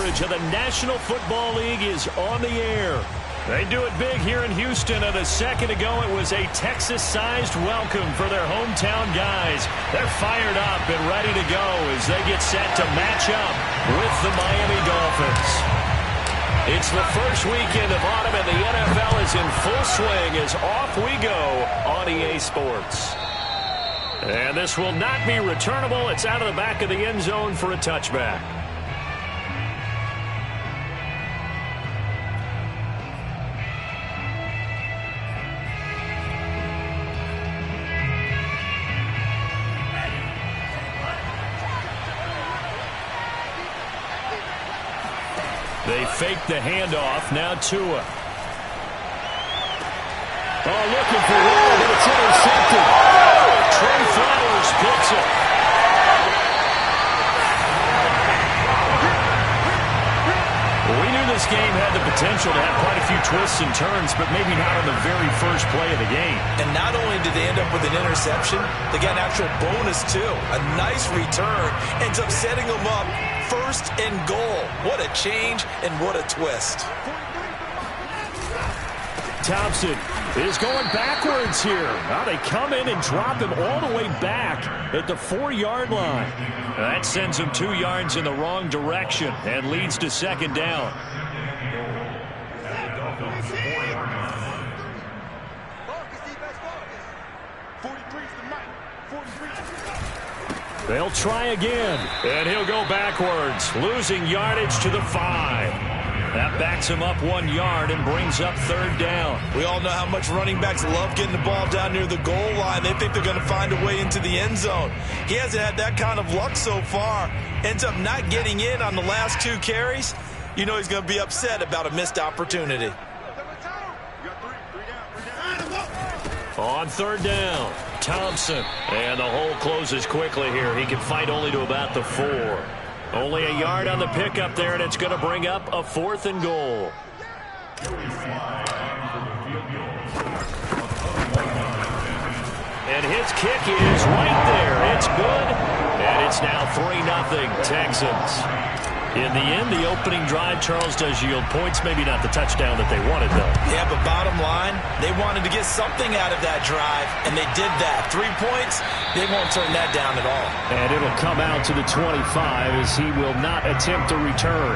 coverage of the National Football League is on the air. They do it big here in Houston, and a second ago it was a Texas-sized welcome for their hometown guys. They're fired up and ready to go as they get set to match up with the Miami Dolphins. It's the first weekend of autumn, and the NFL is in full swing as off we go on EA Sports. And this will not be returnable. It's out of the back of the end zone for a touchback. They fake the handoff. Now Tua. Oh, looking for one, but it's intercepted. Trey Flowers picks it. We knew this game had the potential to have quite a few twists and turns, but maybe not on the very first play of the game. And not only did they end up with an interception, they got an actual bonus, too. A nice return ends up setting them up first and goal. What a change and what a twist. Thompson is going backwards here. Now they come in and drop him all the way back at the 4-yard line. That sends him 2 yards in the wrong direction and leads to second down. They'll try again, and he'll go backwards, losing yardage to the 5. That backs him up 1 yard and brings up third down. We all know how much running backs love getting the ball down near the goal line. They think they're going to find a way into the end zone. He hasn't had that kind of luck so far. Ends up not getting in on the last 2 carries. You know he's going to be upset about a missed opportunity. On third down, Thompson. And the hole closes quickly here. He can fight only to about the 4. Only a yard on the pickup there, and it's going to bring up a 4th and goal. And his kick is right there. It's good, and it's now 3-0 Texans. In the end, the opening drive, Charles, does yield points. Maybe not the touchdown that they wanted, though. Yeah, but bottom line, they wanted to get something out of that drive, and they did that. 3 points, they won't turn that down at all. And it'll come out to the 25 as he will not attempt to return.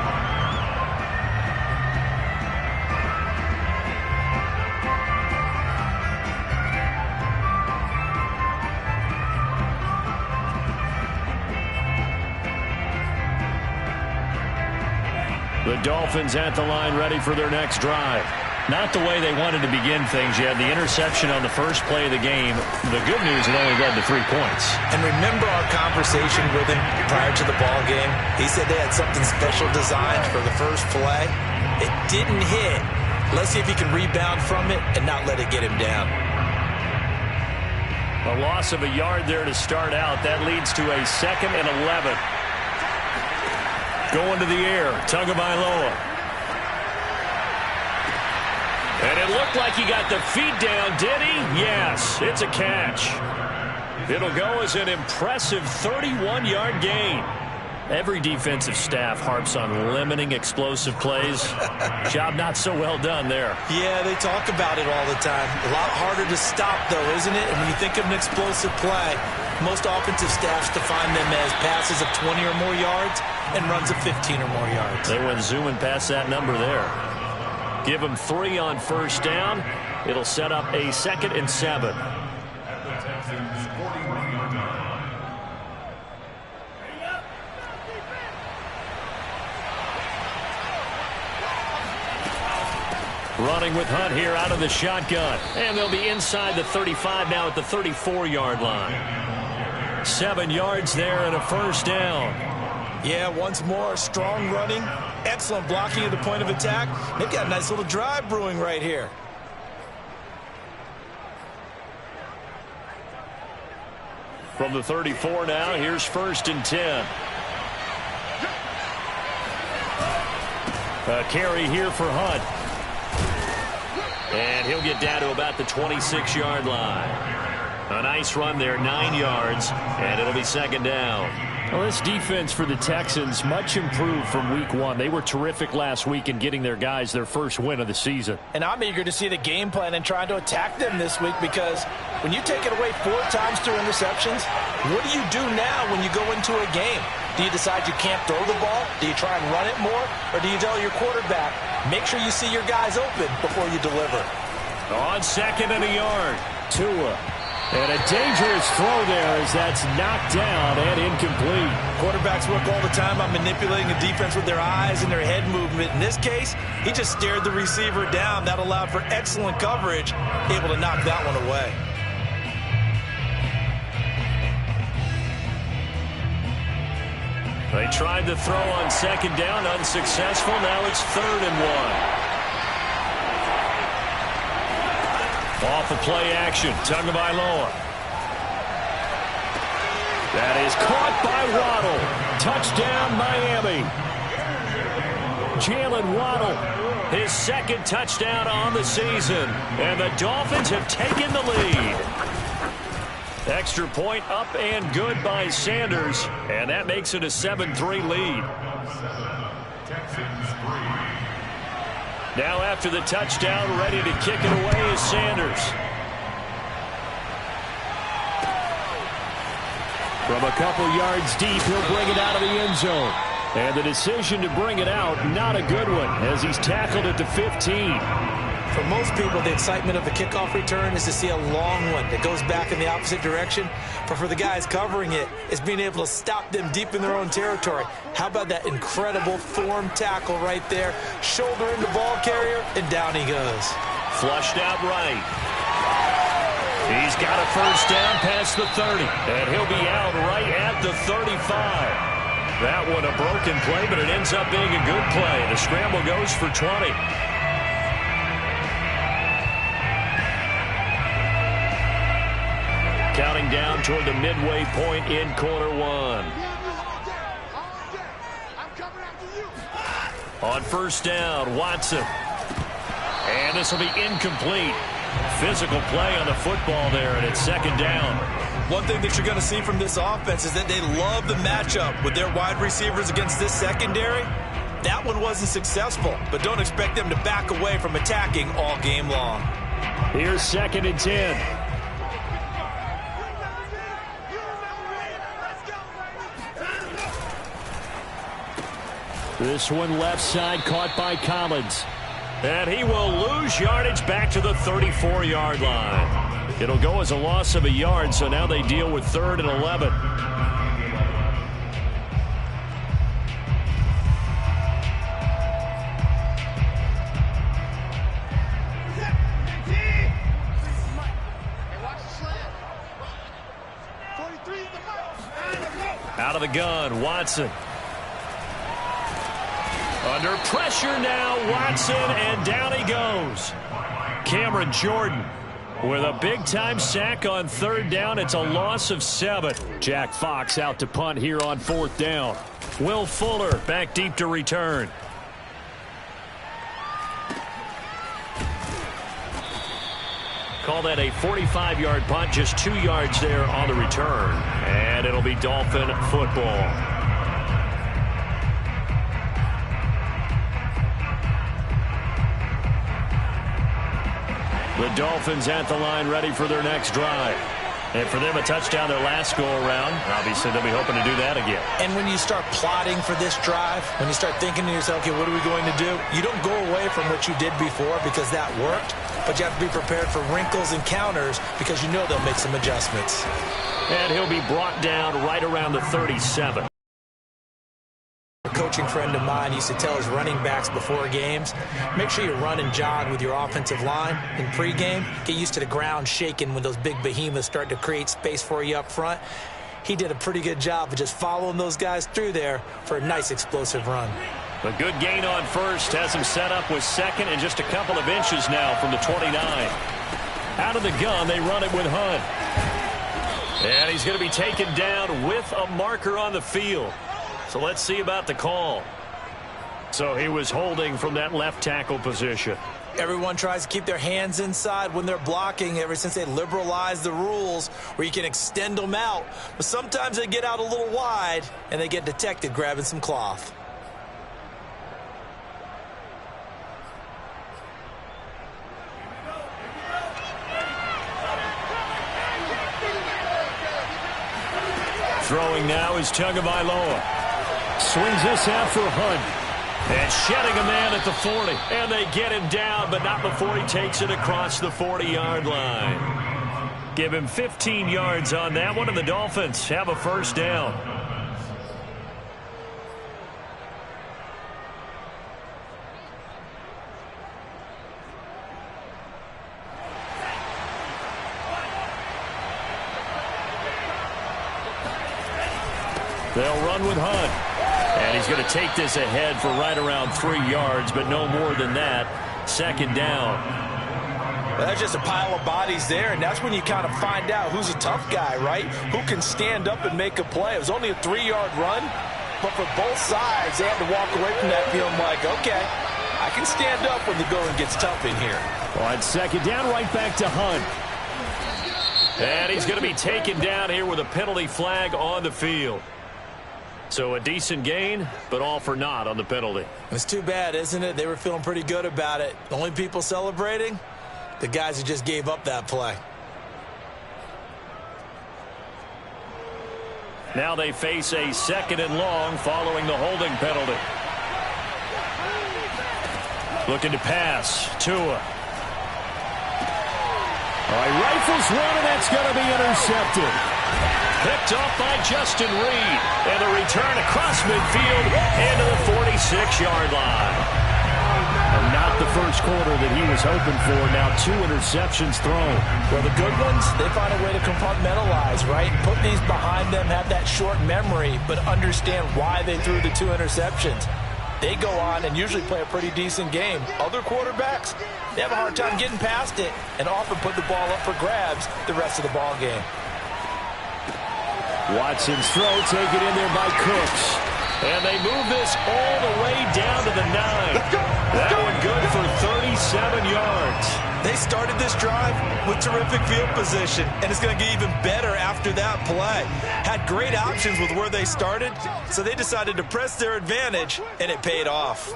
The Dolphins at the line ready for their next drive. Not the way they wanted to begin things yet. The interception on the first play of the game. The good news, it only led to 3 points. And remember our conversation with him prior to the ball game? He said they had something special designed for the first play. It didn't hit. Let's see if he can rebound from it and not let it get him down. A loss of a yard there to start out. That leads to a 2nd and 11. Going to the air, Tagovailoa. And it looked like he got the feet down, did he? Yes, it's a catch. It'll go as an impressive 31-yard gain. Every defensive staff harps on limiting explosive plays. Job not so well done there. Yeah, they talk about it all the time. A lot harder to stop, though, isn't it? And when you think of an explosive play, most offensive staffs define them as passes of 20 or more yards and runs of 15 or more yards. They went zooming past that number there. Give them 3 on first down. It'll set up a 2nd and 7. Running with Hunt here out of the shotgun. And they'll be inside the 35 now at the 34-yard line. 7 yards there and a first down. Yeah, once more, strong running, excellent blocking at the point of attack. They've got a nice little drive brewing right here. From the 34 now, here's 1st and 10. A carry here for Hunt. And he'll get down to about the 26-yard line. A nice run there, 9 yards, and it'll be 2nd down. Well, this defense for the Texans, much improved from week one. They were terrific last week in getting their guys their first win of the season. And I'm eager to see the game plan and trying to attack them this week, because when you take it away 4 times through interceptions, what do you do now when you go into a game? Do you decide you can't throw the ball? Do you try and run it more? Or do you tell your quarterback, make sure you see your guys open before you deliver? On 2nd and a yard, Tua. And a dangerous throw there as that's knocked down and incomplete. Quarterbacks work all the time on manipulating the defense with their eyes and their head movement. In this case, he just stared the receiver down. That allowed for excellent coverage, able to knock that one away. They tried to throw on 2nd down, unsuccessful. Now it's 3rd and 1. Off the play action, Tagovailoa. That is caught by Waddle. Touchdown, Miami. Jalen Waddle, his 2nd touchdown on the season. And the Dolphins have taken the lead. Extra point up and good by Sanders. And that makes it a 7-3 lead. Now after the touchdown, ready to kick it away is Sanders. From a couple yards deep, he'll bring it out of the end zone. And the decision to bring it out, not a good one, as he's tackled at the 15. For most people, the excitement of the kickoff return is to see a long one that goes back in the opposite direction. But for the guys covering it, it's being able to stop them deep in their own territory. How about that incredible form tackle right there? Shoulder in the ball carrier, and down he goes. Flushed out right. He's got a first down past the 30. And he'll be out right at the 35. That one a broken play, but it ends up being a good play. The scramble goes for 20. Counting down toward the midway point in quarter 1. On 1st down, Watson. And this will be incomplete. Physical play on the football there, and it's 2nd down. One thing that you're going to see from this offense is that they love the matchup with their wide receivers against this secondary. That one wasn't successful, but don't expect them to back away from attacking all game long. Here's 2nd and 10. This one left side caught by Collins. And he will lose yardage back to the 34-yard line. It'll go as a loss of a yard, so now they deal with 3rd and 11. Out of the gun, Watson. Under pressure now, Watson, and down he goes. Cameron Jordan with a big-time sack on 3rd down. It's a loss of 7. Jack Fox out to punt here on 4th down. Will Fuller back deep to return. Call that a 45-yard punt, just 2 yards there on the return. And it'll be Dolphin football. The Dolphins at the line ready for their next drive. And for them, a touchdown their last go-around. Obviously, they'll be hoping to do that again. And when you start plotting for this drive, when you start thinking to yourself, okay, what are we going to do? You don't go away from what you did before because that worked, but you have to be prepared for wrinkles and counters because you know they'll make some adjustments. And he'll be brought down right around the 37. A coaching friend of mine used to tell his running backs before games, make sure you run and jog with your offensive line in pregame. Get used to the ground shaking when those big behemoths start to create space for you up front. He did a pretty good job of just following those guys through there for a nice explosive run. A good gain on 1st has him set up with 2nd and just a couple of inches now from the 29. Out of the gun, they run it with Hunt. And he's going to be taken down with a marker on the field. So let's see about the call. So he was holding from that left tackle position. Everyone tries to keep their hands inside when they're blocking ever since they liberalized the rules where you can extend them out. But sometimes they get out a little wide and they get detected grabbing some cloth. Throwing now is Tagovailoa. Swings this out for Hunt. And shedding a man at the 40. And they get him down, but not before he takes it across the 40-yard line. Give him 15 yards on that one, and the Dolphins have a first down. They'll run with Hunt. And he's going to take this ahead for right around 3 yards, but no more than that. Second down. Well, that's just a pile of bodies there, and that's when you kind of find out who's a tough guy, right? Who can stand up and make a play. It was only a 3-yard run, but for both sides, they had to walk away from that feeling like, okay, I can stand up when the going gets tough in here. On second down, right back to Hunt. And he's going to be taken down here with a penalty flag on the field. So a decent gain, but all for naught on the penalty. It's too bad, isn't it? They were feeling pretty good about it. The only people celebrating, the guys who just gave up that play. Now they face a second and long following the holding penalty. Looking to pass. Tua. All right, rifles one, and that's going to be intercepted. Picked off by Justin Reed. And the return across midfield into the 46-yard line. And not the first quarter that he was hoping for. Now 2 interceptions thrown. Well, the good ones, they find a way to compartmentalize, right? Put these behind them, have that short memory, but understand why they threw the 2 interceptions. They go on and usually play a pretty decent game. Other quarterbacks, they have a hard time getting past it and often put the ball up for grabs the rest of the ball game. Watson's throw taken in there by Cooks. And they move this all the way down to the 9. That one good for 37 yards. They started this drive with terrific field position, and it's going to get even better after that play. Had great options with where they started, so they decided to press their advantage, and it paid off.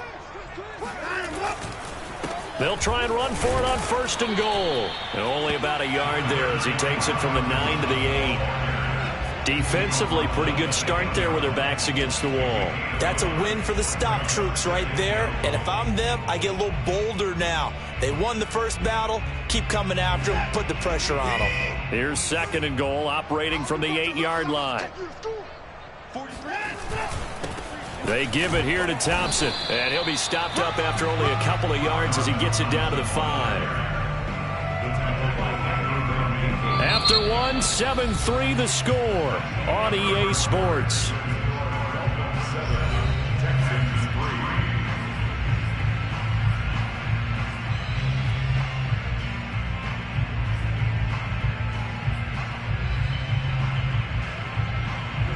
They'll try and run for it on first and goal. And only about a yard there as he takes it from the 9 to the 8. Defensively, pretty good start there with their backs against the wall. That's a win for the stop troops right there. And if I'm them, I get a little bolder now. They won the first battle. Keep coming after them. Put the pressure on them. Here's second and goal, operating from the 8-yard line. They give it here to Thompson. And he'll be stopped up after only a couple of yards as he gets it down to the 5. After 1, 7-3 the score on EA Sports.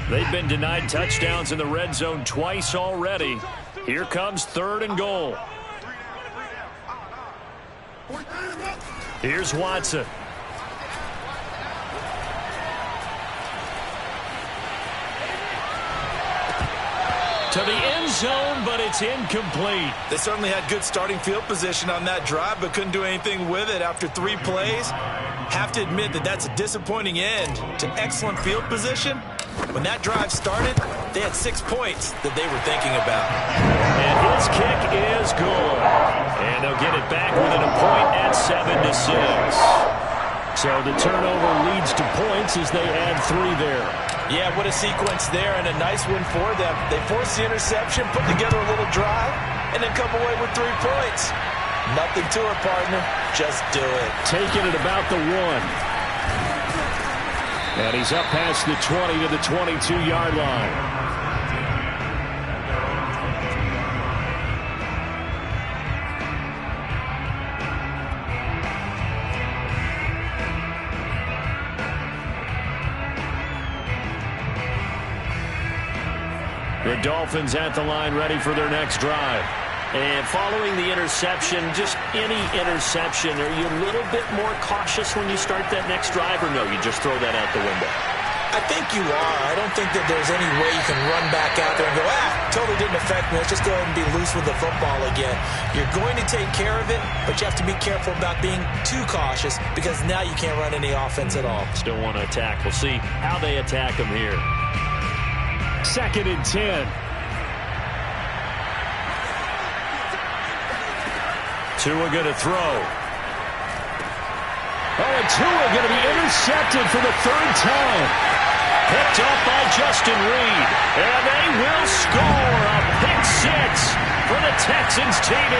They've been denied touchdowns in the red zone twice already. Here comes third and goal. Here's Watson. To the end zone, but it's incomplete. They certainly had good starting field position on that drive, but couldn't do anything with it after 3 plays. Have to admit that that's a disappointing end to excellent field position. When that drive started, they had 6 points that they were thinking about. And his kick is good. And they'll get it back within a point at 7-6. So the turnover leads to points as they add 3 there. Yeah, what a sequence there, and a nice one for them. They forced the interception, put together a little drive, and then come away with 3 points. Nothing to it, partner. Just do it. Taking it about the 1. And he's up past the 20 to the 22-yard line. The Dolphins at the line ready for their next drive. And following the interception, just any interception, are you a little bit more cautious when you start that next drive, or no, you just throw that out the window? I think you are. I don't think that there's any way you can run back out there and go, totally didn't affect me. Let's just go ahead and be loose with the football again. You're going to take care of it, but you have to be careful about being too cautious because now you can't run any offense at all. Still want to attack. We'll see how they attack them here. 2nd and 10. Tua going to throw. Oh, and Tua going to be intercepted for the 3rd time. Picked up by Justin Reed. And they will score a pick 6 for the Texans TD.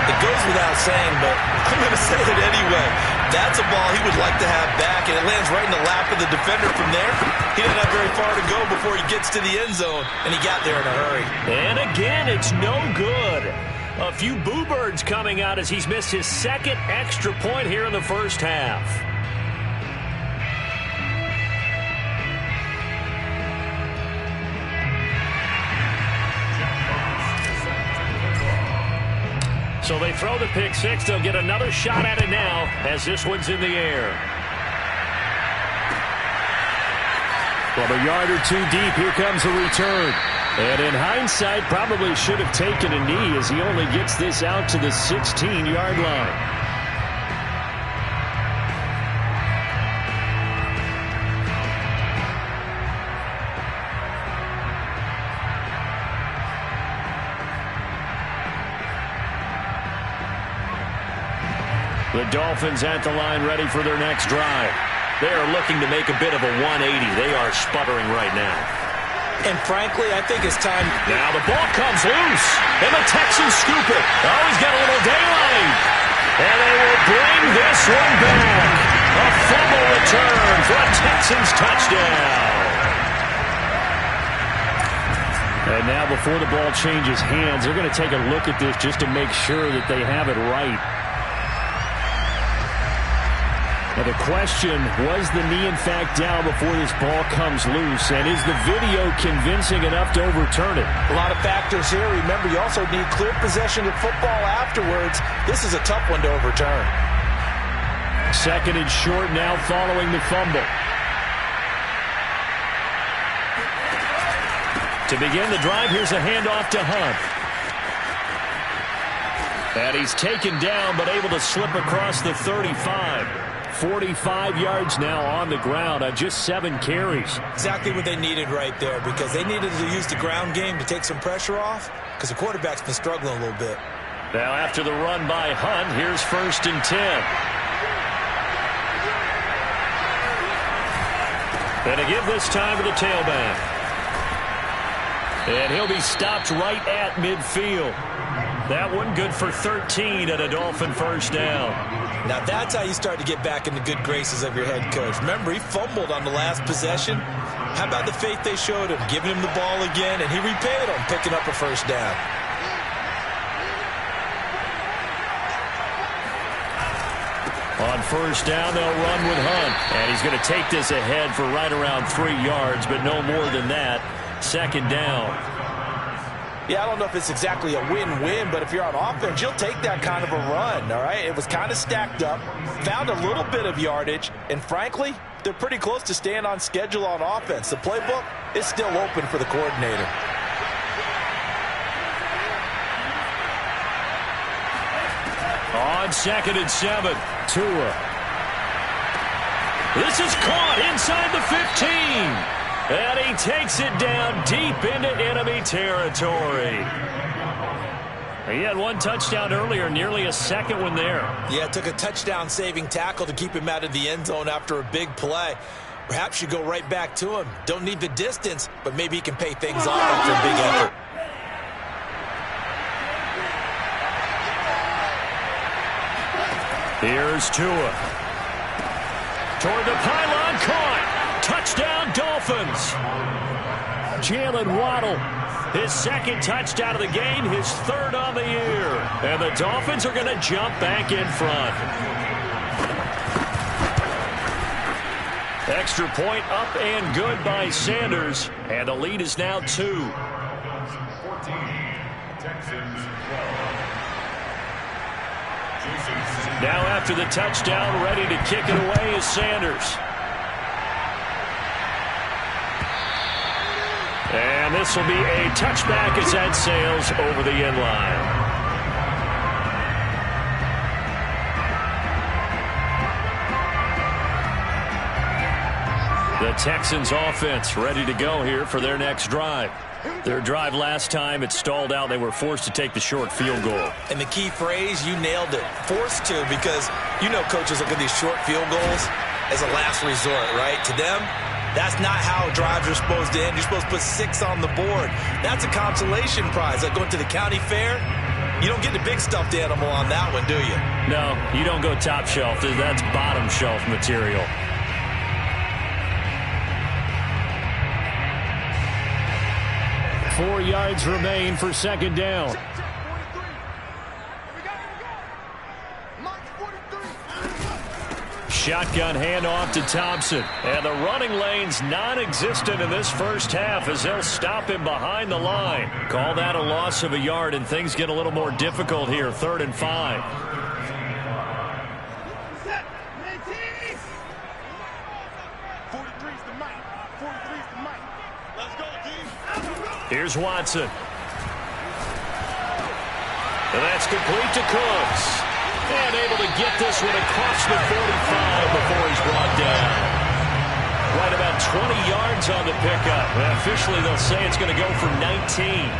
It goes without saying, but I'm going to say it anyway. That's a ball he would like to have back, and it lands right in the lap of the defender from there. He didn't have very far to go before he gets to the end zone, and he got there in a hurry. And again, it's no good. A few boo birds coming out as he's missed his 2nd extra point here in the first half. So they throw the pick 6. They'll get another shot at it now as this one's in the air. From a yard or 2 deep, here comes the return. And in hindsight, probably should have taken a knee as he only gets this out to the 16-yard line. The Dolphins at the line ready for their next drive. They are looking to make a bit of a 180. They are sputtering right now. And frankly, I think it's time. Now the ball comes loose, and the Texans scoop it. Oh, he's got a little daylight. And they will bring this one back. A fumble return for a Texans touchdown. And now before the ball changes hands, they're going to take a look at this just to make sure that they have it right. Now the question, was the knee in fact down before this ball comes loose? And is the video convincing enough to overturn it? A lot of factors here. Remember, you also need clear possession of football afterwards. This is a tough one to overturn. 2nd and short now following the fumble. To begin the drive, here's a handoff to Hunt. And he's taken down but able to slip across the 35. 45 yards now on the ground on just 7 carries. Exactly what they needed right there, because they needed to use the ground game to take some pressure off, because the quarterback's been struggling a little bit. Now after the run by Hunt, here's 1st and 10. And to give this time to the tailback. And he'll be stopped right at midfield. That one good for 13 and a Dolphin 1st down. Now that's how you start to get back in the good graces of your head coach. Remember, he fumbled on the last possession. How about the faith they showed him, giving him the ball again, and he repaid them, picking up a 1st down. On 1st down, they'll run with Hunt. And he's going to take this ahead for right around 3 yards, but no more than that. 2nd down. Yeah, I don't know if it's exactly a win-win, but if you're on offense, you'll take that kind of a run, all right? It was kind of stacked up, found a little bit of yardage, and frankly, they're pretty close to staying on schedule on offense. The playbook is still open for the coordinator. On 2nd and 7, Tua. This is caught inside the 15. And he takes it down deep into enemy territory. He had 1 touchdown earlier, nearly a 2nd one there. Yeah, it took a touchdown-saving tackle to keep him out of the end zone after a big play. Perhaps you go right back to him. Don't need the distance, but maybe he can pay things off after a big effort. Here's Tua. Toward the pylon, caught. Touchdown, Dolphins. Jalen Waddle, his 2nd touchdown of the game, his 3rd on the year. And the Dolphins are going to jump back in front. Extra point up and good by Sanders. And the lead is now 2. Now after the touchdown, ready to kick it away is Sanders. And this will be a touchback as that sails over the end line. The Texans offense ready to go here for their next drive. Their drive last time, it stalled out. They were forced to take the short field goal. And the key phrase, you nailed it. Forced to, because you know coaches look at these short field goals as a last resort, right? To them, that's not how drives are supposed to end. You're supposed to put 6 on the board. That's a consolation prize. Like going to the county fair, you don't get the big stuffed animal on that one, do you? No, you don't go top shelf. That's bottom shelf material. Four yards remain for second down. Shotgun handoff to Thompson. And the running lane's non-existent in this first half as they'll stop him behind the line. Call that a loss of a yard, and things get a little more difficult here. 3rd and 5. Here's Watson. And that's complete to Cooks. And able to get this one across the 45 before he's brought down. Right about 20 yards on the pickup. And officially, they'll say it's going to go for 19.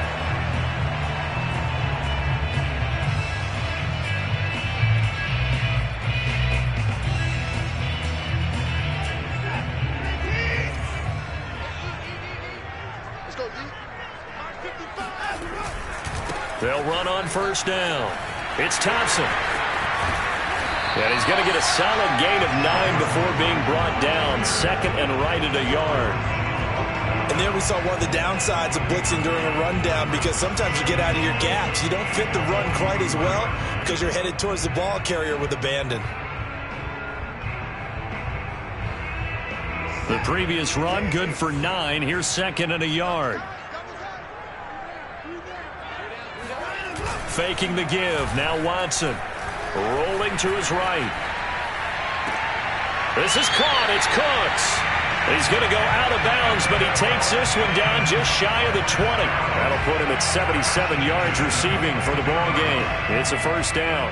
They'll run on first down. It's Thompson. And he's going to get a solid gain of 9 before being brought down. 2nd and right at a yard. And there we saw one of the downsides of blitzing during a rundown, because sometimes you get out of your gaps. You don't fit the run quite as well because you're headed towards the ball carrier with abandon. The previous run good for 9. Here's 2nd and a yard. Faking the give. Now Watson. Rolling to his right. This is caught. It's Cooks. He's going to go out of bounds, but he takes this one down just shy of the 20. That'll put him at 77 yards receiving for the ball game. It's a first down.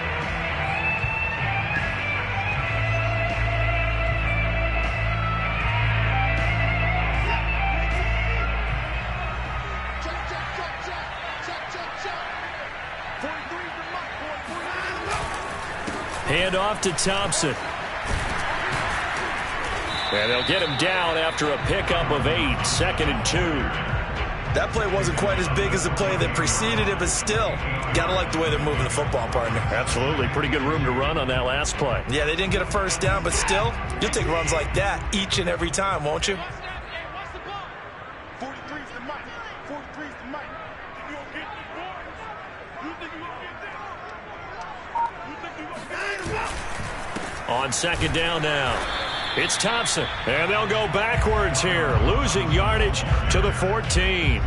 Hand off to Thompson. And they'll get him down after a pickup of 8. 2nd and 2. That play wasn't quite as big as the play that preceded it, but still, gotta like the way they're moving the football, partner. Absolutely. Pretty good room to run on that last play. Yeah, they didn't get a first down, but still, you'll take runs like that each and every time, won't you? On second down now, it's Thompson, and they'll go backwards here, losing yardage to the 14.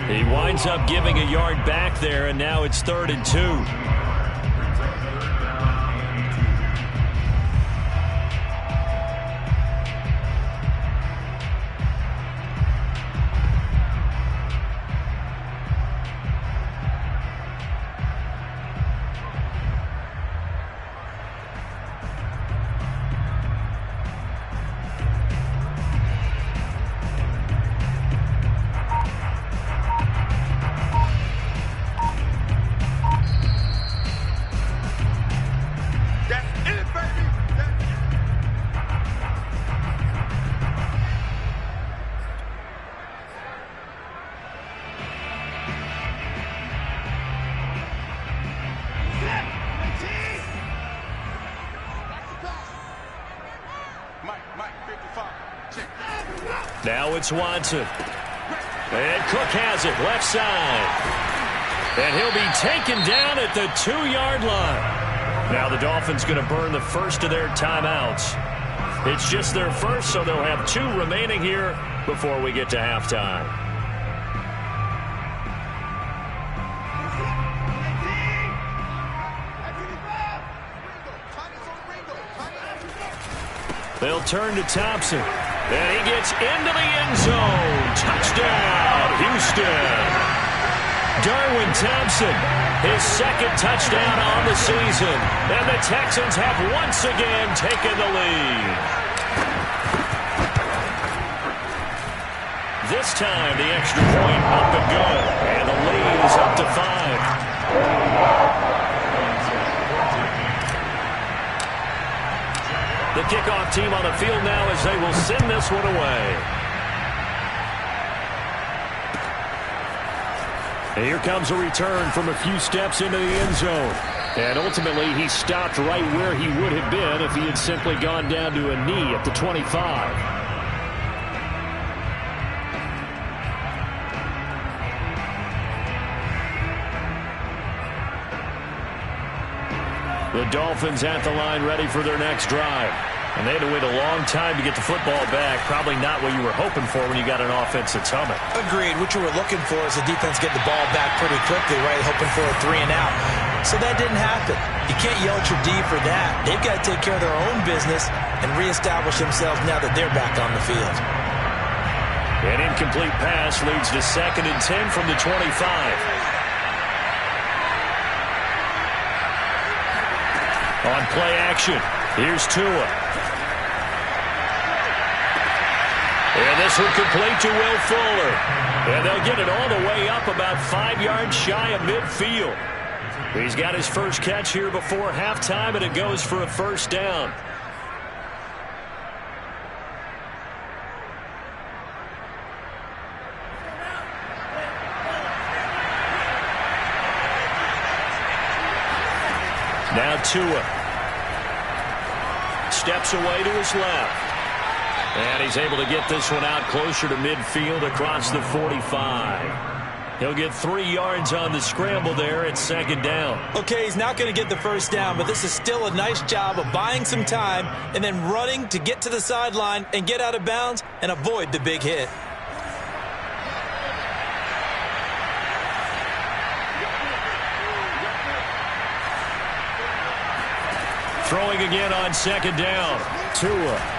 He winds up giving a yard back there, and now it's 3rd and 2. Now it's Watson. And Cook has it, left side. And he'll be taken down at the 2-yard line. Now the Dolphins going to burn the first of their timeouts. It's just their first, so they'll have 2 remaining here before we get to halftime. They'll turn to Thompson. And he gets into the end zone. Touchdown, Houston. Darwin Thompson, his second touchdown on the season. And the Texans have once again taken the lead. This time, the extra point up and good. And the lead is up to 5. The kickoff team on the field now as they will send this one away. And here comes a return from a few steps into the end zone. And ultimately, he stopped right where he would have been if he had simply gone down to a knee at the 25. The Dolphins at the line ready for their next drive. And they had to wait a long time to get the football back. Probably not what you were hoping for when you got an offense that's humming. Agreed. What you were looking for is the defense getting the ball back pretty quickly, right? Hoping for a 3 and out. So that didn't happen. You can't yell at your D for that. They've got to take care of their own business and reestablish themselves now that they're back on the field. An incomplete pass leads to 2nd and 10 from the 25. On play action, here's Tua. And this one complete to Will Fuller. And they'll get it all the way up about 5 yards shy of midfield. He's got his first catch here before halftime, and it goes for a first down. Now Tua steps away to his left. And he's able to get this one out closer to midfield across the 45. He'll get 3 yards on the scramble there at 2nd down. Okay, he's not going to get the first down, but this is still a nice job of buying some time and then running to get to the sideline and get out of bounds and avoid the big hit. Throwing again on 2nd down. Tua.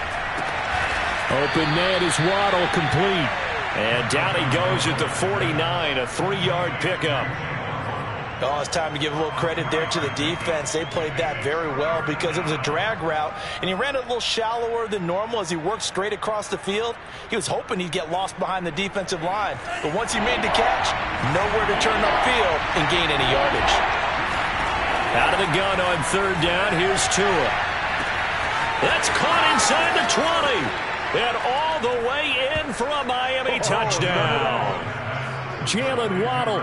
Open man is Waddle, complete. And down he goes at the 49, a 3-yard pickup. Oh, it's time to give a little credit there to the defense. They played that very well because it was a drag route, and he ran it a little shallower than normal as he worked straight across the field. He was hoping he'd get lost behind the defensive line, but once he made the catch, nowhere to turn upfield and gain any yardage. Out of the gun on 3rd down, here's Tua. That's caught inside the 20. And all the way in for a Miami touchdown. Jalen Waddle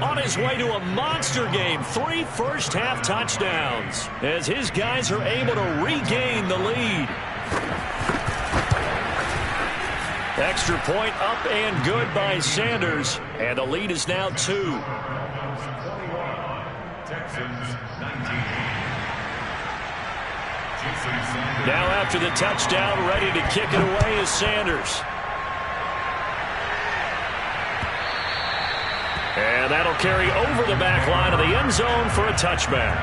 on his way to a monster game. 3 first-half touchdowns as his guys are able to regain the lead. Extra point up and good by Sanders. And the lead is now 2. Now after the touchdown, ready to kick it away is Sanders. And that'll carry over the back line of the end zone for a touchback.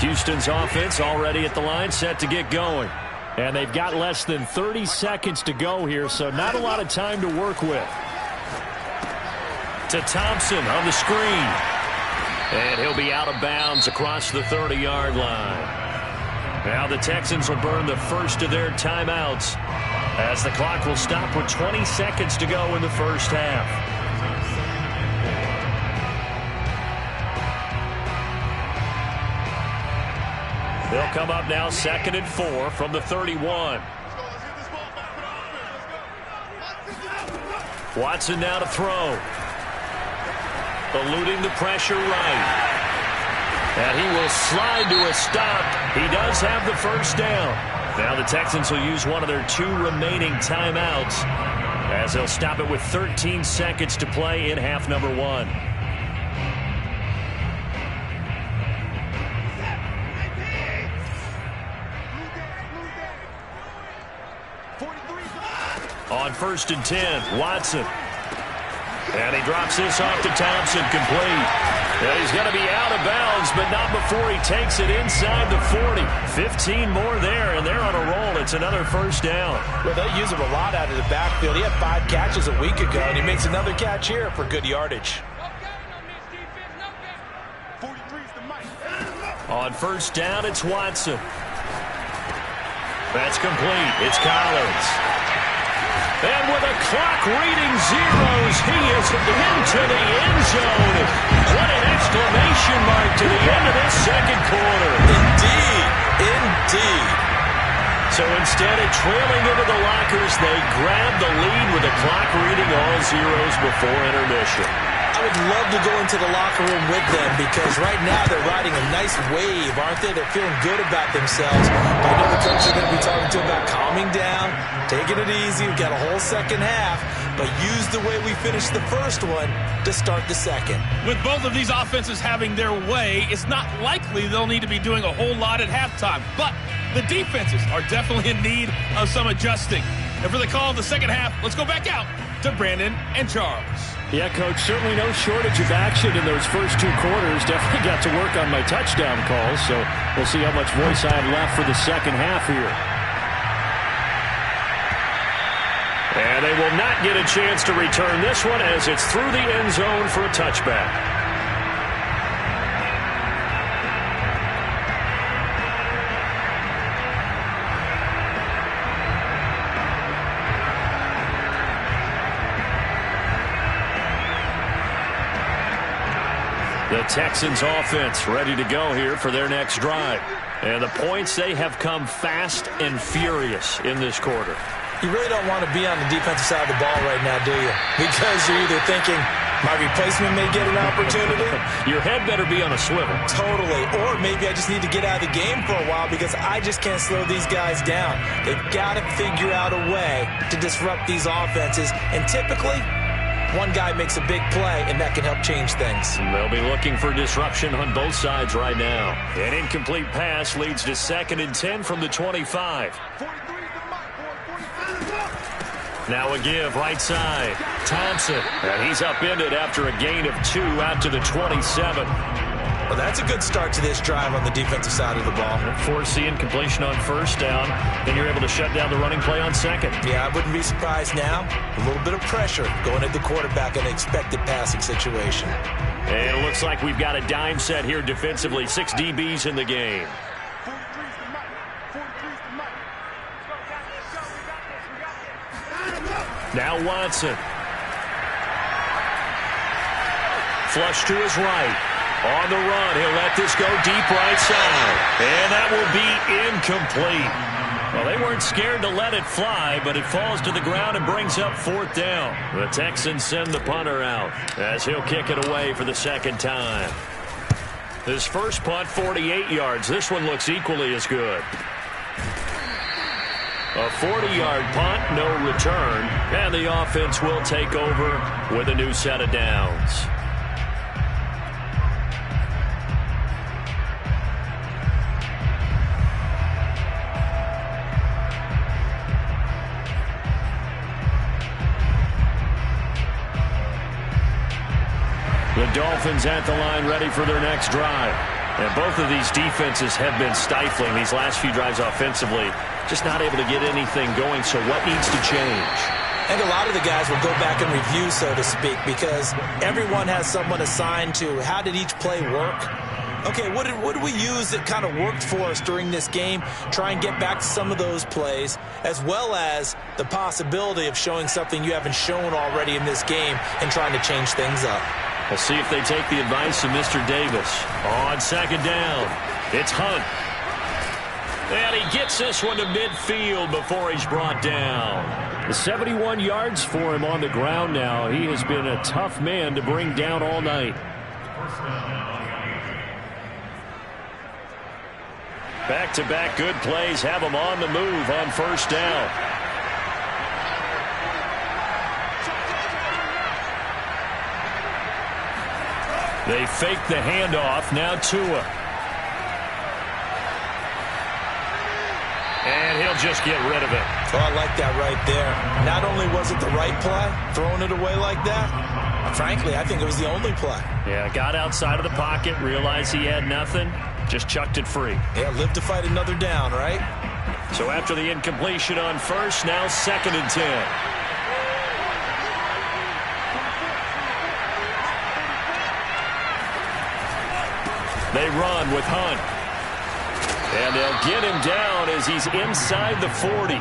Houston's offense already at the line, set to get going. And they've got less than 30 seconds to go here, so not a lot of time to work with. To Thompson on the screen. And he'll be out of bounds across the 30-yard line. Now the Texans will burn the first of their timeouts as the clock will stop with 20 seconds to go in the first half. They'll come up now 2nd and 4 from the 31. Watson now to throw. Eluding the pressure right. And he will slide to a stop. He does have the first down. Now the Texans will use one of their 2 remaining timeouts as they'll stop it with 13 seconds to play in half number 1. On 1st and 10, Watson And he drops this off to Thompson, complete. And he's going to be out of bounds, but not before he takes it inside the 40. 15 more there, and they're on a roll. It's another first down. Well, they use him a lot out of the backfield. He had 5 catches a week ago, and he makes another catch here for good yardage. On first down, it's Watson. That's complete. It's Collins. And with a clock reading zeros, he is into the end zone. What an exclamation mark to the end of this second quarter. Indeed. Indeed. So instead of trailing into the lockers, they grab the lead with the clock reading all zeros before intermission. I would love to go into the locker room with them because right now they're riding a nice wave, aren't they? They're feeling good about themselves. I know the coach are going to be talking to them about calming down, taking it easy. We've got a whole second half, but use the way we finished the first one to start the second. With both of these offenses having their way, it's not likely they'll need to be doing a whole lot at halftime. But the defenses are definitely in need of some adjusting. And for the call of the second half, let's go back out to Brandon and Charles. Yeah, Coach, certainly no shortage of action in those first 2 quarters. Definitely got to work on my touchdown calls, so we'll see how much voice I have left for the second half here. And they will not get a chance to return this one as it's through the end zone for a touchback. The Texans offense ready to go here for their next drive. And the points, they have come fast and furious in this quarter. You really don't want to be on the defensive side of the ball right now, do you? Because you're either thinking, my replacement may get an opportunity. Your head better be on a swivel. Totally. Or maybe I just need to get out of the game for a while because I just can't slow these guys down. They've got to figure out a way to disrupt these offenses. And typically, one guy makes a big play, and that can help change things. They'll be looking for disruption on both sides right now. An incomplete pass leads to 2nd and 10 from the 25. Now a give right side. Thompson. And he's upended after a gain of 2 out to the 27. Well, that's a good start to this drive on the defensive side of the ball. Force the incompletion on first down. Then you're able to shut down the running play on second. Yeah, I wouldn't be surprised now. A little bit of pressure going at the quarterback in an expected passing situation. And it looks like we've got a dime set here defensively. 6 DBs in the game. Now Watson. Flush to his right. On the run, he'll let this go deep right side. And that will be incomplete. Well, they weren't scared to let it fly, but it falls to the ground and brings up 4th down. The Texans send the punter out as he'll kick it away for the second time. His first punt, 48 yards. This one looks equally as good. A 40-yard punt, no return, and the offense will take over with a new set of downs. The Dolphins at the line ready for their next drive. And both of these defenses have been stifling these last few drives offensively. Just not able to get anything going, so what needs to change? I think a lot of the guys will go back and review, so to speak, because everyone has someone assigned to how did each play work. Okay, what did we use that kind of worked for us during this game? Try and get back to some of those plays, as well as the possibility of showing something you haven't shown already in this game and trying to change things up. We'll see if they take the advice of Mr. Davis. On second down, it's Hunt. And he gets this one to midfield before he's brought down. 71 yards for him on the ground now. He has been a tough man to bring down all night. Back-to-back good plays have him on the move on first down. They fake the handoff. Now Tua. And he'll just get rid of it. Oh, I like that right there. Not only was it the right play, throwing it away like that, Frankly, I think it was the only play. Yeah, got outside of the pocket, realized he had nothing, just chucked it free. Yeah, live to fight another down, right? So after the incompletion on first, now 2nd and 10. They run with Hunt. And they'll get him down as he's inside the 40.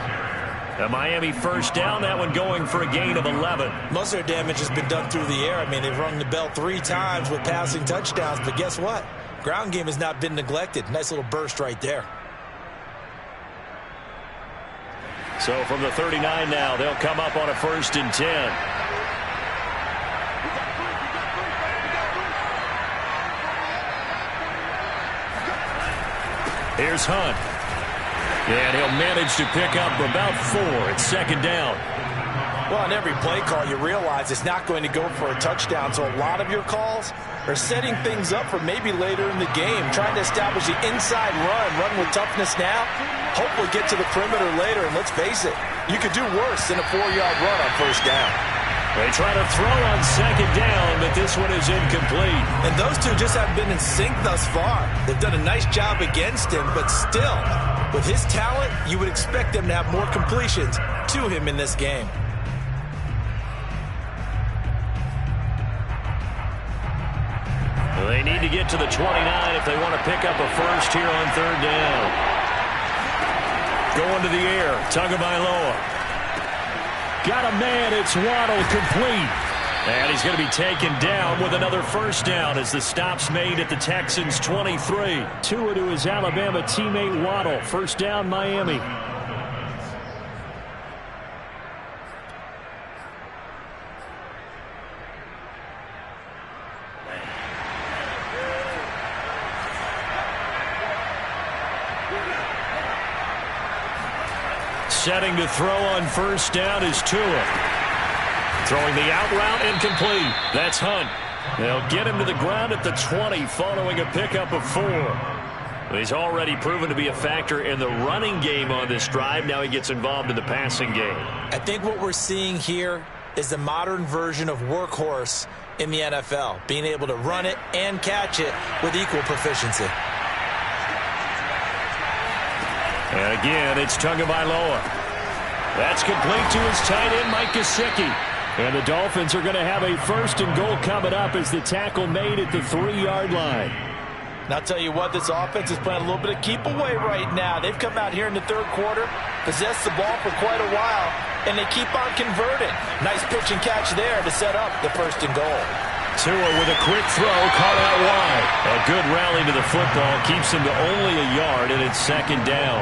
A Miami first down, that one going for a gain of 11. Most of their damage has been done through the air. I mean, they've rung the bell 3 times with passing touchdowns, but guess what? Ground game has not been neglected. Nice little burst right there. So from the 39 now, they'll come up on a 1st and 10. Here's Hunt. And he'll manage to pick up about 4. It's 2nd down. Well, on every play call, you realize it's not going to go for a touchdown. So a lot of your calls are setting things up for maybe later in the game, trying to establish the inside run with toughness now, hopefully get to the perimeter later. And let's face it, you could do worse than a 4-yard run on 1st down. They try to throw on 2nd down, but this one is incomplete. And those two just haven't been in sync thus far. They've done a nice job against him, but still, with his talent, you would expect them to have more completions to him in this game. They need to get to the 29 if they want to pick up a first here on 3rd down. Going to the air, Tagovailoa. Got a man, it's Waddle, complete. And he's going to be taken down with another 1st down as the stop's made at the Texans' 23. Tua to his Alabama teammate Waddle. 1st down, Miami. Setting to throw on 1st down is Tua. Throwing the out route, incomplete. That's Hunt. They'll get him to the ground at the 20 following a pickup of 4. He's already proven to be a factor in the running game on this drive. Now he gets involved in the passing game. I think what we're seeing here is the modern version of workhorse in the NFL, being able to run it and catch it with equal proficiency. And again, it's Tagovailoa. That's complete to his tight end, Mike Gesicki. And the Dolphins are going to have a 1st and goal coming up as the tackle made at the 3-yard line. Now, I'll tell you what, this offense is playing a little bit of keep away right now. They've come out here in the 3rd quarter, possessed the ball for quite a while, and they keep on converting. Nice pitch and catch there to set up the 1st and goal. Tua with a quick throw, caught out wide. A good rally to the football keeps him to only a yard, and it's 2nd down.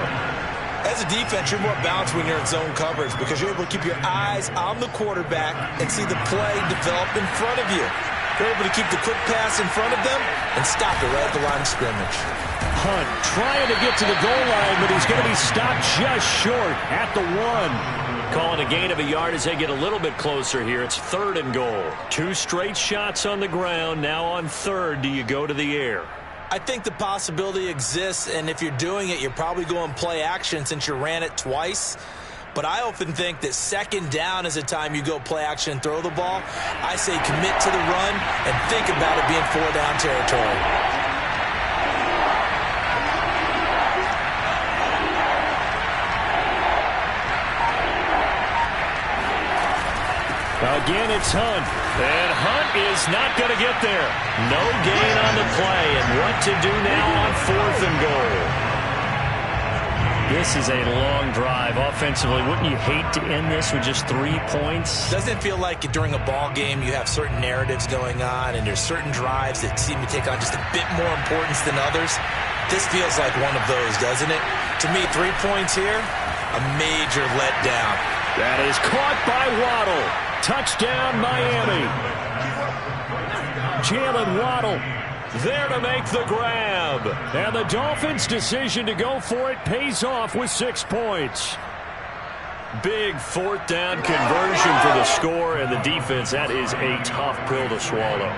As a defense, you're more balanced when you're in zone coverage because you're able to keep your eyes on the quarterback and see the play develop in front of you. You're able to keep the quick pass in front of them and stop it right at the line of scrimmage. Hunt trying to get to the goal line, but he's going to be stopped just short at the 1. Calling a gain of a yard as they get a little bit closer here. It's 3rd and goal. 2 straight shots on the ground. Now on 3rd, do you go to the air? I think the possibility exists, and if you're doing it, you're probably going play action since you ran it twice. But I often think that 2nd down is the time you go play action and throw the ball. I say commit to the run and think about it being 4-down territory. Again, it's Hunt. And Hunt is not going to get there. No gain on the play. And what to do now on 4th and goal? This is a long drive offensively. Wouldn't you hate to end this with just 3 points? Doesn't it feel like during a ball game you have certain narratives going on and there's certain drives that seem to take on just a bit more importance than others? This feels like one of those, doesn't it? To me, 3 points here, a major letdown. That is caught by Waddle. Touchdown, Miami. Jalen Waddle there to make the grab. And the Dolphins' decision to go for it pays off with 6 points. Big 4th down conversion for the score, and the defense, that is a tough pill to swallow.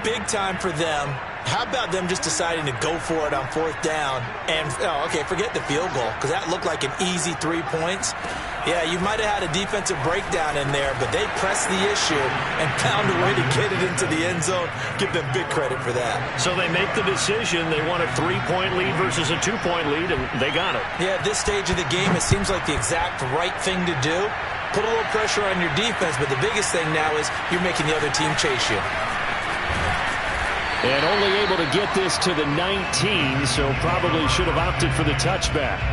Big time for them. How about them just deciding to go for it on 4th down? And, forget the field goal, because that looked like an easy 3 points. Yeah, you might have had a defensive breakdown in there, but they pressed the issue and found a way to get it into the end zone. Give them big credit for that. So they make the decision. They want a 3-point lead versus a 2-point lead, and they got it. Yeah, at this stage of the game, it seems like the exact right thing to do. Put a little pressure on your defense, but the biggest thing now is you're making the other team chase you. And only able to get this to the 19, so probably should have opted for the touchback.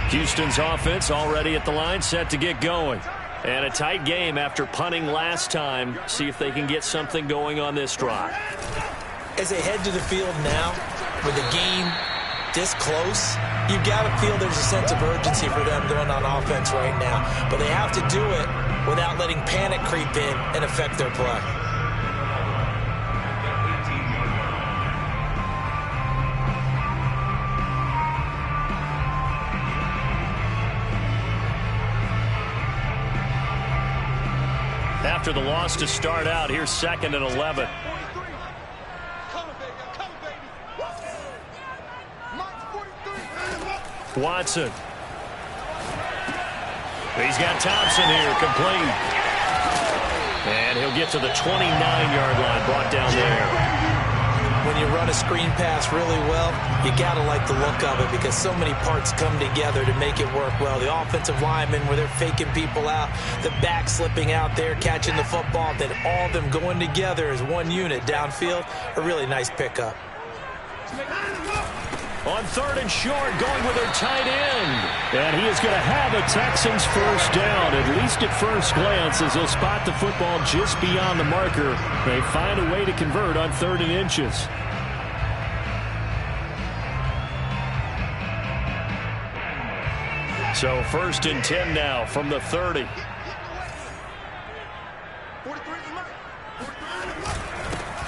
Houston's offense already at the line, set to get going. And a tight game after punting last time. See if they can get something going on this drive. As they head to the field now, with the game this close, you've got to feel there's a sense of urgency for them going on offense right now. But they have to do it without letting panic creep in and affect their play. After the loss to start out, here's 2nd and 11. Watson. He's got Thompson here, complete. And he'll get to the 29-yard line, brought down there. When you run a screen pass really well, you got to like the look of it because so many parts come together to make it work well. The offensive linemen, where they're faking people out, the back slipping out there, catching the football, then all of them going together as one unit downfield, a really nice pickup. On 3rd and short, going with their tight end. And he is going to have a Texans first down, at least at first glance, as he'll spot the football just beyond the marker. They find a way to convert on 3rd and inches. So 1st and 10 now from the 30.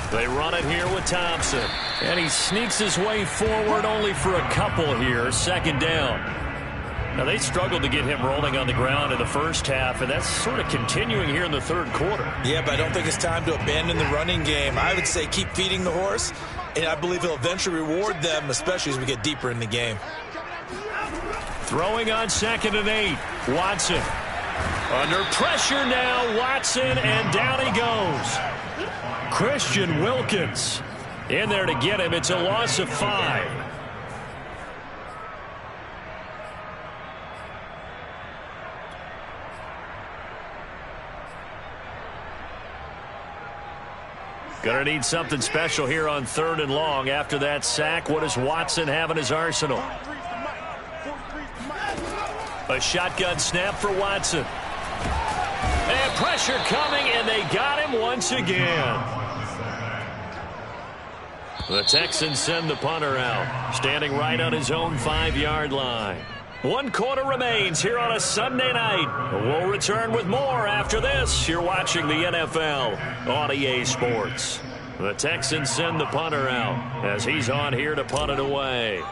They run it here with Thompson. And he sneaks his way forward only for a couple here. 2nd down. Now, they struggled to get him rolling on the ground in the first half, and that's sort of continuing here in the 3rd quarter. Yeah, but I don't think it's time to abandon the running game. I would say keep feeding the horse, and I believe he'll eventually reward them, especially as we get deeper in the game. Throwing on 2nd and 8. Watson. Under pressure now, Watson, and down he goes. Christian Wilkins in there to get him. It's a loss of 5. Gonna need something special here on 3rd and long. After that sack, what does Watson have in his arsenal? A shotgun snap for Watson. And pressure coming, and they got him once again. The Texans send the punter out, standing right on his own 5-yard line. 1 quarter remains here on a Sunday night. We'll return with more after this. You're watching the NFL on EA Sports. The Texans send the punter out as he's on here to punt it away.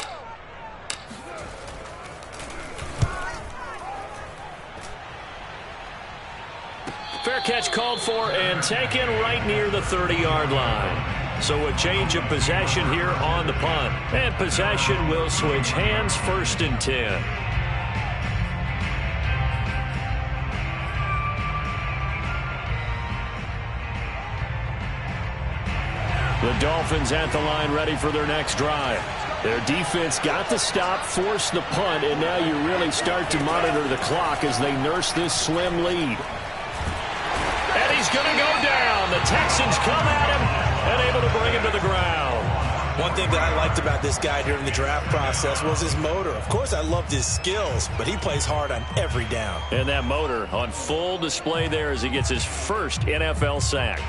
Fair catch called for and taken right near the 30-yard line. So a change of possession here on the punt. And possession will switch hands. 1st and 10. The Dolphins at the line ready for their next drive. Their defense got the stop, forced the punt, and now you really start to monitor the clock as they nurse this slim lead. And he's going to go down. The Texans come at him and able to bring him to the ground. One thing that I liked about this guy during the draft process was his motor. Of course, I loved his skills, but he plays hard on every down. And that motor on full display there as he gets his first NFL sack.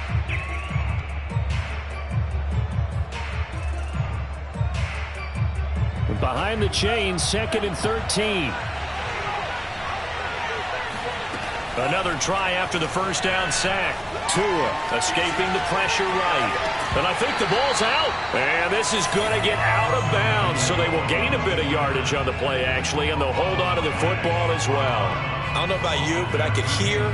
Behind the chains, 2nd and 13. Another try after the first down sack. Tua escaping the pressure right. And I think the ball's out. And this is going to get out of bounds, so they will gain a bit of yardage on the play, actually, and they'll hold on to the football as well. I don't know about you, but I could hear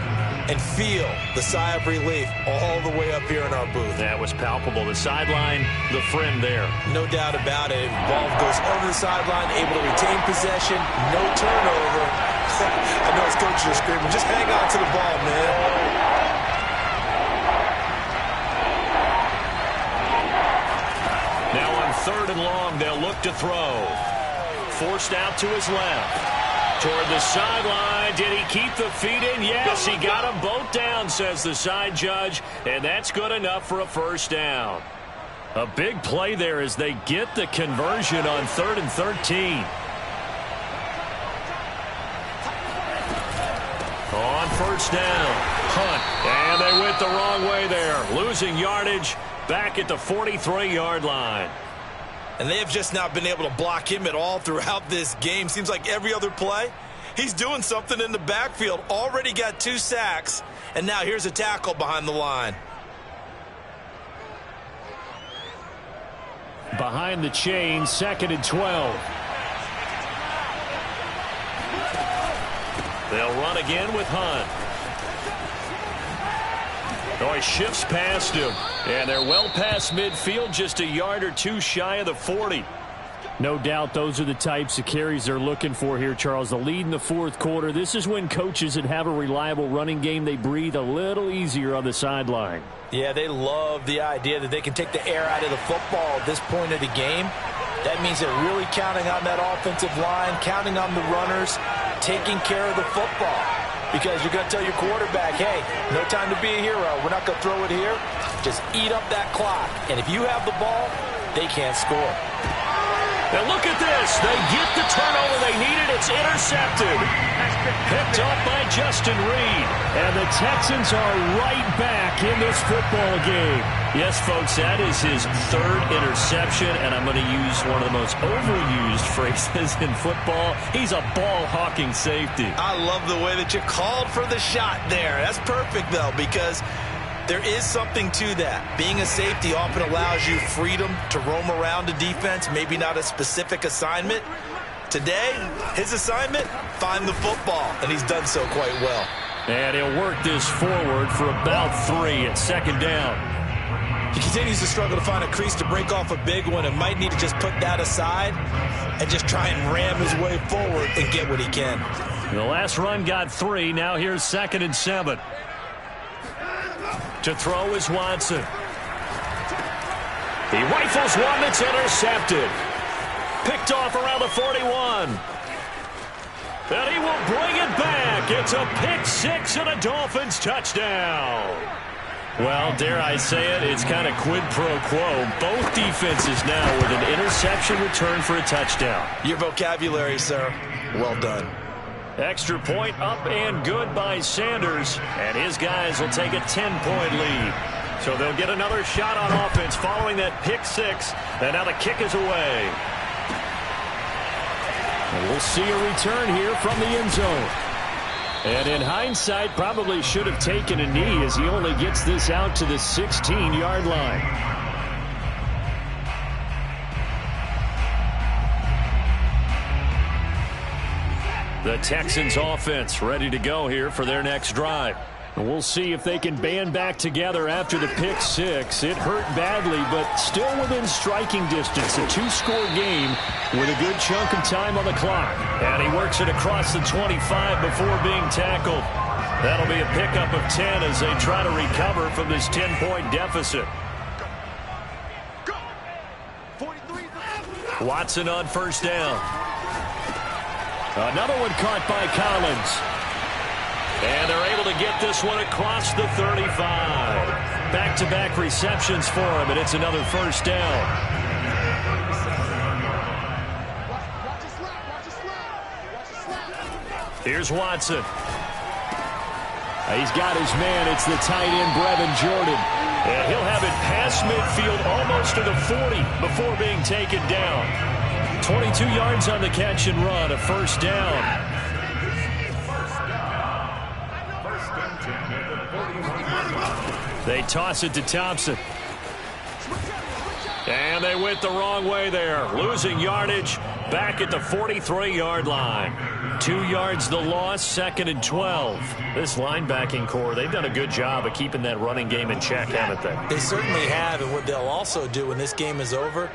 and feel the sigh of relief all the way up here in our booth. That was palpable. The sideline, the friend there. No doubt about it. Ball goes over the sideline, able to retain possession, no turnover. I know his coaches are screaming, just hang on to the ball, man. Now on 3rd and long, they'll look to throw. Forced out to his left. Toward the sideline. Did he keep the feet in? Yes, he got them both down, says the side judge. And that's good enough for a first down. A big play there as they get the conversion on 3rd and 13. On first down, Hunt. And they went the wrong way there. Losing yardage back at the 43-yard line. And they have just not been able to block him at all throughout this game. Seems like every other play, he's doing something in the backfield. Already got 2 sacks, and now here's a tackle behind the line. Behind the chain, 2nd and 12. They'll run again with Hunt. Oh, he shifts past him. And they're well past midfield, just a yard or 2 shy of the 40. No doubt those are the types of carries they're looking for here, Charles. The lead in the 4th quarter. This is when coaches that have a reliable running game, they breathe a little easier on the sideline. Yeah, they love the idea that they can take the air out of the football at this point of the game. That means they're really counting on that offensive line, counting on the runners, taking care of the football. Because you're going to tell your quarterback, hey, no time to be a hero. We're not going to throw it here. Just eat up that clock. And if you have the ball, they can't score. Now look at this. They get the turnover they needed. It's intercepted. Picked up by Justin Reed. And the Texans are right back in this football game. Yes, folks, that is his 3rd interception. And I'm going to use one of the most overused phrases in football. He's a ball-hawking safety. I love the way that you called for the shot there. That's perfect, though, because there is something to that. Being a safety often allows you freedom to roam around a defense, maybe not a specific assignment. Today, his assignment, find the football, and he's done so quite well. And he'll work this forward for about 3 at 2nd down. He continues to struggle to find a crease to break off a big one and might need to just put that aside and just try and ram his way forward and get what he can. The last run got 3. Now here's 2nd and 7. To throw is Watson. He rifles one that's intercepted. Picked off around the 41. And he will bring it back. It's a pick 6 and a Dolphins touchdown. Well, dare I say it, it's kind of quid pro quo. Both defenses now with an interception return for a touchdown. Your vocabulary, sir. Well done. Extra point up and good by Sanders. And his guys will take a 10-point lead. So they'll get another shot on offense following that pick 6. And now the kick is away. And we'll see a return here from the end zone. And in hindsight, probably should have taken a knee as he only gets this out to the 16-yard line. The Texans offense ready to go here for their next drive. And we'll see if they can band back together after the pick 6. It hurt badly, but still within striking distance. A 2-score game with a good chunk of time on the clock. And he works it across the 25 before being tackled. That'll be a pickup of 10 as they try to recover from this 10-point deficit. Watson on first down. Another one caught by Collins. And they're able to get this one across the 35. Back-to-back receptions for him, and it's another first down. Here's Watson. He's got his man. It's the tight end, Brevin Jordan. And he'll have it past midfield almost to the 40 before being taken down. 22 yards on the catch and run, a first down. They toss it to Thompson. And they went the wrong way there. Losing yardage back at the 43-yard line. 2 yards the loss, 2nd and 12. This linebacking core, they've done a good job of keeping that running game in check, haven't they? They certainly have, and what they'll also do when this game is over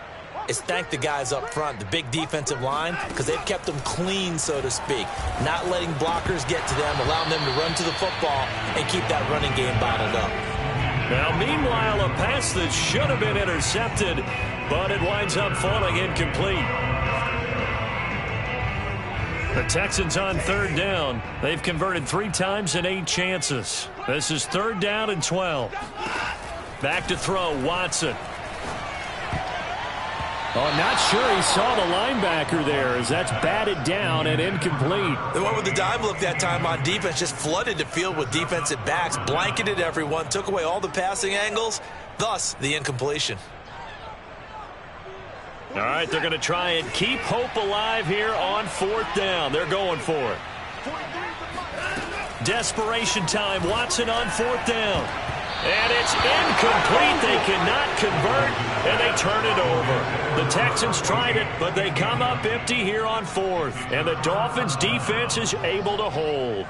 is thank the guys up front, the big defensive line, because they've kept them clean, so to speak, not letting blockers get to them, allowing them to run to the football and keep that running game bottled up. Now, meanwhile, a pass that should have been intercepted, but it winds up falling incomplete. The Texans on 3rd down. They've converted 3 times in 8 chances. This is 3rd down and 12. Back to throw, Watson. Oh, not sure he saw the linebacker there as that's batted down and incomplete. They went with the dime look that time on defense, just flooded the field with defensive backs, blanketed everyone, took away all the passing angles, thus the incompletion. All right, they're going to try and keep hope alive here on 4th down. They're going for it. Desperation time. Watson on 4th down. And it's incomplete. They cannot convert, and they turn it over. The Texans tried it, but they come up empty here on 4th. And the Dolphins' defense is able to hold.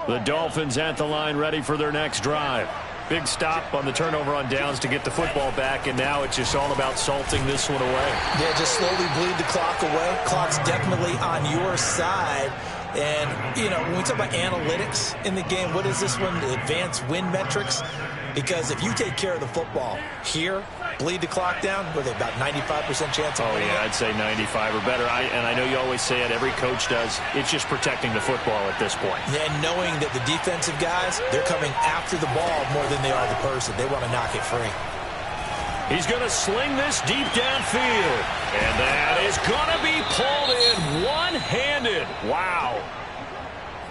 The Dolphins at the line ready for their next drive. Big stop on the turnover on downs to get the football back, and now it's just all about salting this one away. Yeah, just slowly bleed the clock away. Clock's definitely on your side. And, you know, when we talk about analytics in the game, what is this one? The advanced win metrics? Because if you take care of the football here, bleed the clock down, what are they, about 95% chance of winning? Yeah, I'd say 95 or better. And I know you always say it, every coach does. It's just protecting the football at this point. Yeah, and knowing that the defensive guys, they're coming after the ball more than they are the person. They want to knock it free. He's going to sling this deep downfield. And that is going to be pulled in one-handed. Wow.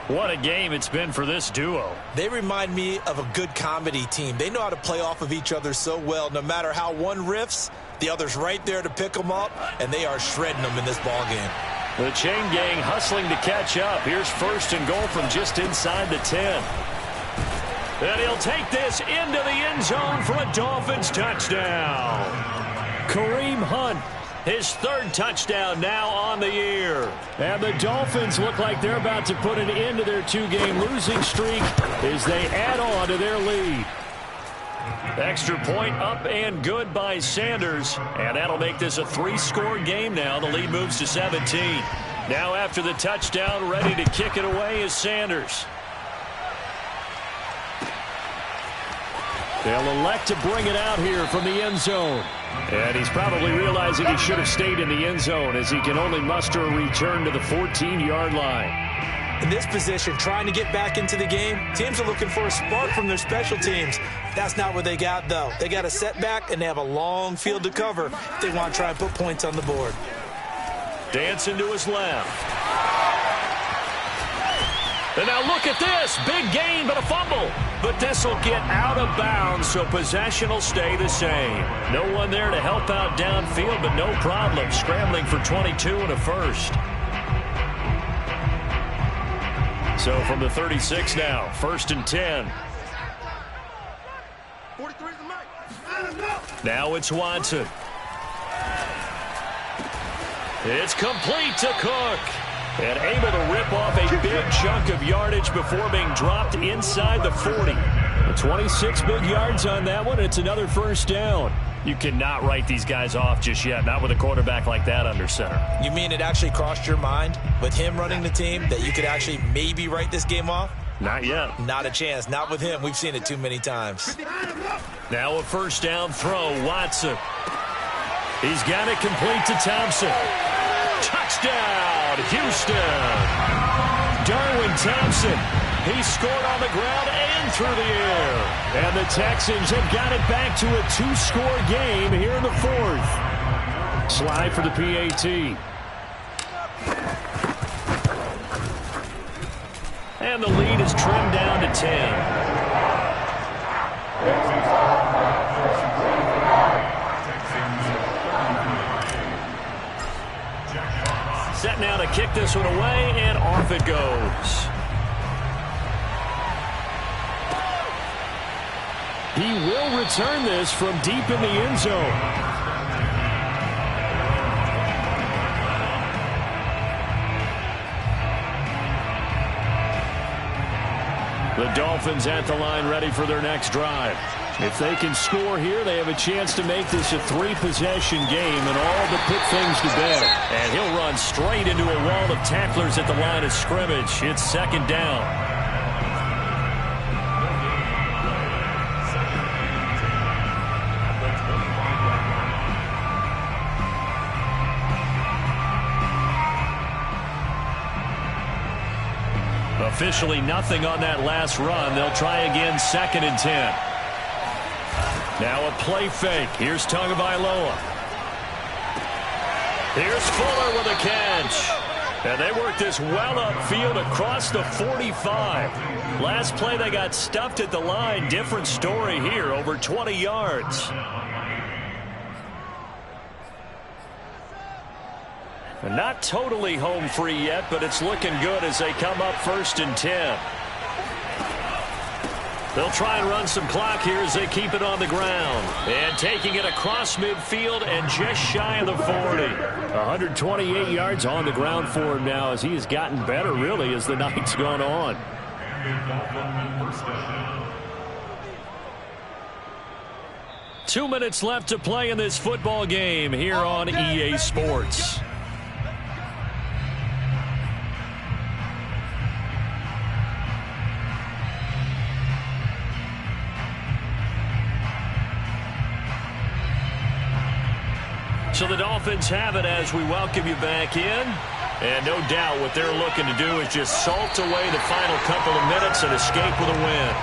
What a game it's been for this duo. They remind me of a good comedy team. They know how to play off of each other so well. No matter how one riffs, the other's right there to pick them up, and they are shredding them in this ball game. The chain gang hustling to catch up. Here's 1st and goal from just inside the 10. And he'll take this into the end zone for a Dolphins touchdown. Kareem Hunt, his 3rd touchdown now on the year. And the Dolphins look like they're about to put an end to their 2-game losing streak as they add on to their lead. Extra point up and good by Sanders. And that'll make this a 3-score game now. The lead moves to 17. Now after the touchdown, ready to kick it away is Sanders. They'll elect to bring it out here from the end zone. And he's probably realizing he should have stayed in the end zone as he can only muster a return to the 14-yard line. In this position, trying to get back into the game, teams are looking for a spark from their special teams. That's not what they got, though. They got a setback, and they have a long field to cover if they want to try and put points on the board. Dancing to his left. And now look at this. Big gain, but a fumble. But this will get out of bounds, so possession will stay the same. No one there to help out downfield, but no problem. Scrambling for 22 and a first. So from the 36 now, 1st and 10. Now it's Watson. It's complete to Cook. And able to rip off a big chunk of yardage before being dropped inside the 40. 26 big yards on that one. It's another 1st down. You cannot write these guys off just yet, not with a quarterback like that under center. You mean it actually crossed your mind with him running the team that you could actually maybe write this game off? Not yet. Not a chance. Not with him. We've seen it too many times. Now a 1st down throw. Watson. He's got it complete to Thompson. Touchdown, Houston. Darwin Thompson. He scored on the ground and through the air. And the Texans have got it back to a 2-score game here in the 4th. Slide for the PAT. And the lead is trimmed down to 10. Set now to kick this one away, and off it goes. He will return this from deep in the end zone. The Dolphins at the line ready for their next drive. If they can score here, they have a chance to make this a 3-possession game and all but put things to bed. And he'll run straight into a wall of tacklers at the line of scrimmage. It's second down. Officially nothing on that last run. They'll try again, 2nd and 10. Now a play fake. Here's Tagovailoa. Here's Fuller with a catch. And they work this well upfield across the 45. Last play they got stuffed at the line. Different story here, over 20 yards. And not totally home free yet, but it's looking good as they come up 1st and 10. They'll try and run some clock here as they keep it on the ground. And taking it across midfield and just shy of the 40. 128 yards on the ground for him now as he has gotten better, really, as the night's gone on. Two minutes left to play in this football game here on EA Sports. So the Dolphins have it as we welcome you back in. And no doubt what they're looking to do is just salt away the final couple of minutes and escape with a win.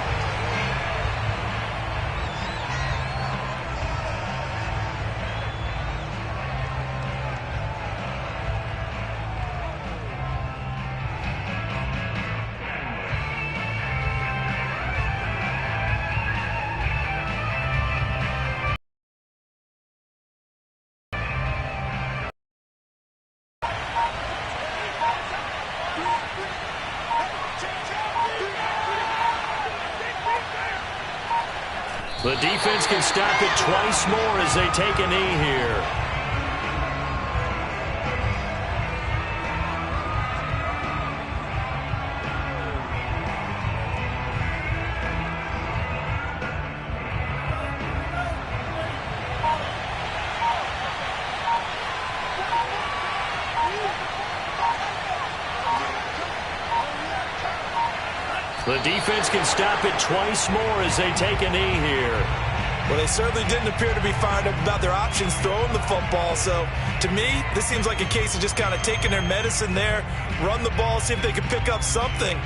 The defense can stop it twice more as they take a knee here. The defense can stop it twice more as they take a knee here. Well, they certainly didn't appear to be fired up about their options throwing the football. So, to me, this seems like a case of just kind of taking their medicine there, run the ball, see if they could pick up something.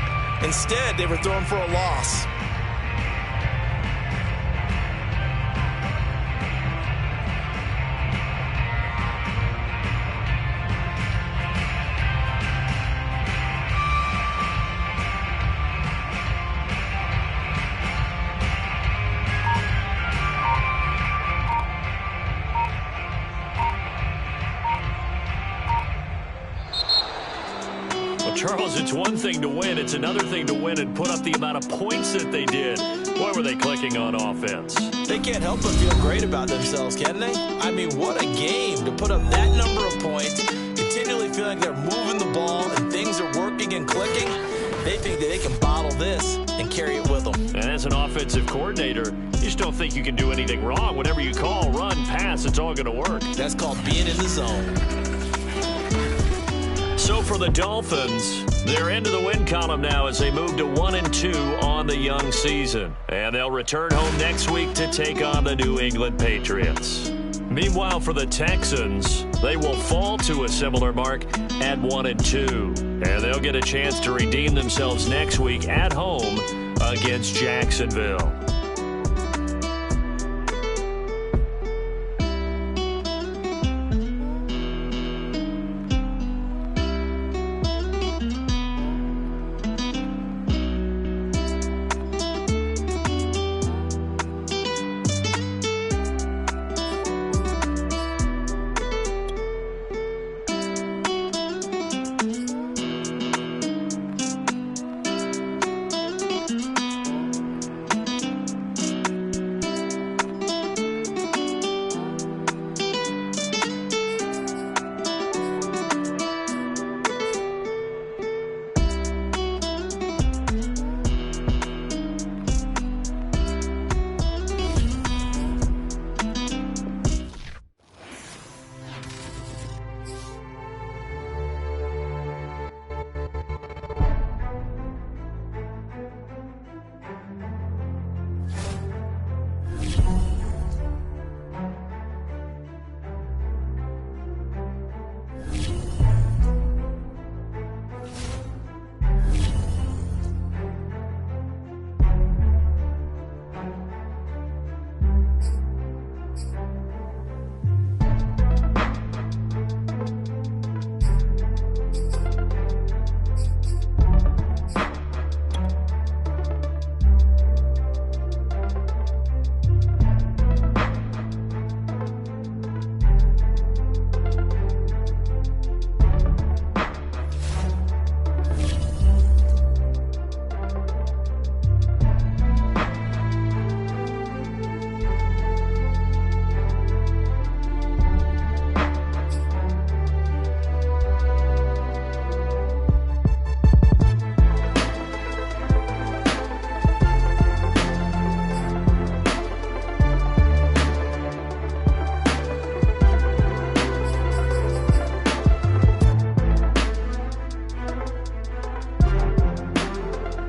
Instead, they were throwing for a loss. Charles, it's one thing to win. It's another thing to win and put up the amount of points that they did. Boy, were they clicking on offense. They can't help but feel great about themselves, can they? I mean, what a game to put up that number of points, continually feeling they're moving the ball and things are working and clicking. They think that they can bottle this and carry it with them. And as an offensive coordinator, you just don't think you can do anything wrong. Whatever you call, run, pass, it's all going to work. That's called being in the zone. So for the Dolphins, they're into the win column now as they move to 1-2 on the young season. And they'll return home next week to take on the New England Patriots. Meanwhile, for the Texans, they will fall to a similar mark at 1-2. And they'll get a chance to redeem themselves next week at home against Jacksonville.